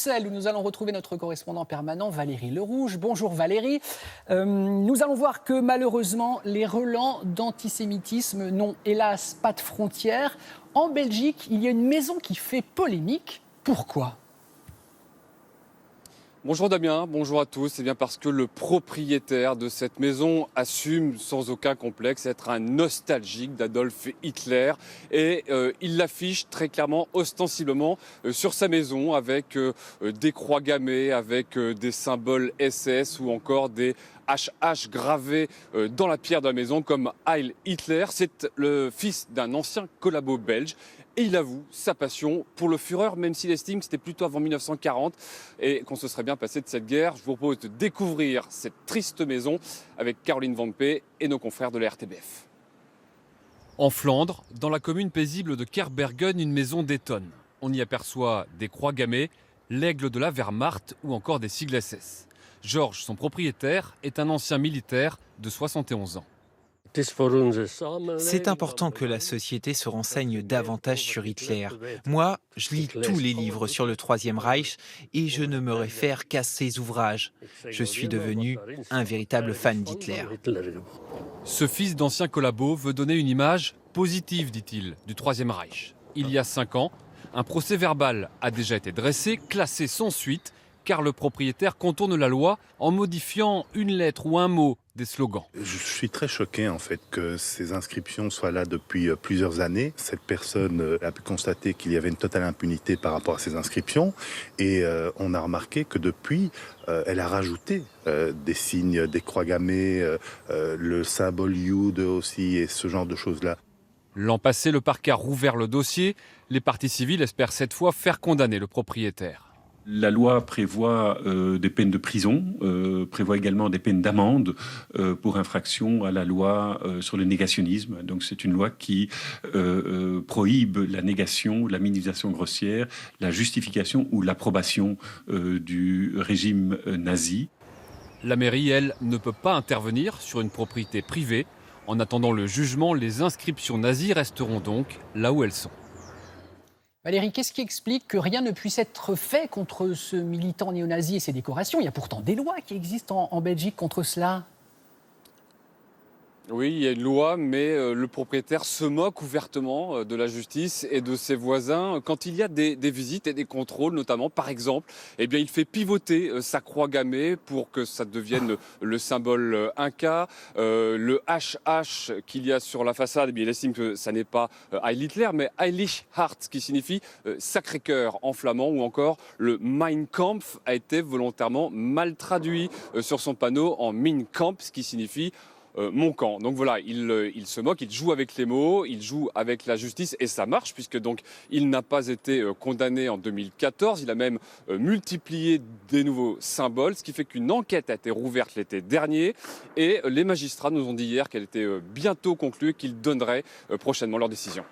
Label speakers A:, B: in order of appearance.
A: Où nous allons retrouver notre correspondant permanent Valérie Lerouge. Bonjour Valérie. Nous allons voir que malheureusement, les relents d'antisémitisme n'ont hélas pas de frontières. En Belgique, il y a une maison qui fait polémique. Pourquoi ?
B: Bonjour Damien, bonjour à tous. C'est bien parce que le propriétaire de cette maison assume sans aucun complexe être un nostalgique d'Adolf Hitler et il l'affiche très clairement, ostensiblement sur sa maison avec des croix gammées, avec des symboles SS ou encore des HH gravés dans la pierre de la maison comme Heil Hitler. C'est le fils d'un ancien collabo belge. Et il avoue sa passion pour le Führer, même s'il estime que c'était plutôt avant 1940 et qu'on se serait bien passé de cette guerre. Je vous propose de découvrir cette triste maison avec Caroline Van Pee et nos confrères de la RTBF. En Flandre, dans la commune paisible de Kerbergen, une maison détonne. On y aperçoit des croix gammées, l'aigle de la Wehrmacht ou encore des sigles SS. Georges, son propriétaire, est un ancien militaire de 71 ans.
C: C'est important que la société se renseigne davantage sur Hitler. Moi, je lis tous les livres sur le Troisième Reich et je ne me réfère qu'à ses ouvrages. Je suis devenu un véritable fan d'Hitler.
B: Ce fils d'ancien collabo veut donner une image positive, dit-il, du Troisième Reich. Il y a 5 ans, un procès verbal a déjà été dressé, classé sans suite, car le propriétaire contourne la loi en modifiant une lettre ou un mot des slogans.
D: Je suis très choqué en fait que ces inscriptions soient là depuis plusieurs années. Cette personne a pu constater qu'il y avait une totale impunité par rapport à ces inscriptions et on a remarqué que depuis, elle a rajouté des signes, des croix gammées, le symbole Jude aussi et ce genre de choses-là.
B: L'an passé, le parquet a rouvert le dossier. Les parties civiles espèrent cette fois faire condamner le propriétaire.
E: La loi prévoit des peines de prison, prévoit également des peines d'amende pour infraction à la loi sur le négationnisme. Donc c'est une loi qui prohibe la négation, la minimisation grossière, la justification ou l'approbation du régime nazi.
B: La mairie, elle, ne peut pas intervenir sur une propriété privée. En attendant le jugement, les inscriptions nazies resteront donc là où elles sont.
A: Valérie, qu'est-ce qui explique que rien ne puisse être fait contre ce militant néo-nazi et ses décorations ? Il y a pourtant des lois qui existent en Belgique contre cela.
B: Oui, il y a une loi, mais le propriétaire se moque ouvertement de la justice et de ses voisins. Quand il y a des visites et des contrôles, notamment, par exemple, eh bien, il fait pivoter sa croix gammée pour que ça devienne le symbole Inca. Le HH qu'il y a sur la façade, eh bien, il estime que ça n'est pas Heil Hitler, mais Heilig Hart, qui signifie Sacré-Cœur en flamand, ou encore le Mein Kampf a été volontairement mal traduit sur son panneau en Mein Kampf, ce qui signifie mon camp. Donc voilà, il se moque, il joue avec les mots, il joue avec la justice et ça marche puisque donc il n'a pas été condamné en 2014. Il a même multiplié des nouveaux symboles, ce qui fait qu'une enquête a été rouverte l'été dernier et les magistrats nous ont dit hier qu'elle était bientôt conclue et qu'ils donneraient prochainement leur décision.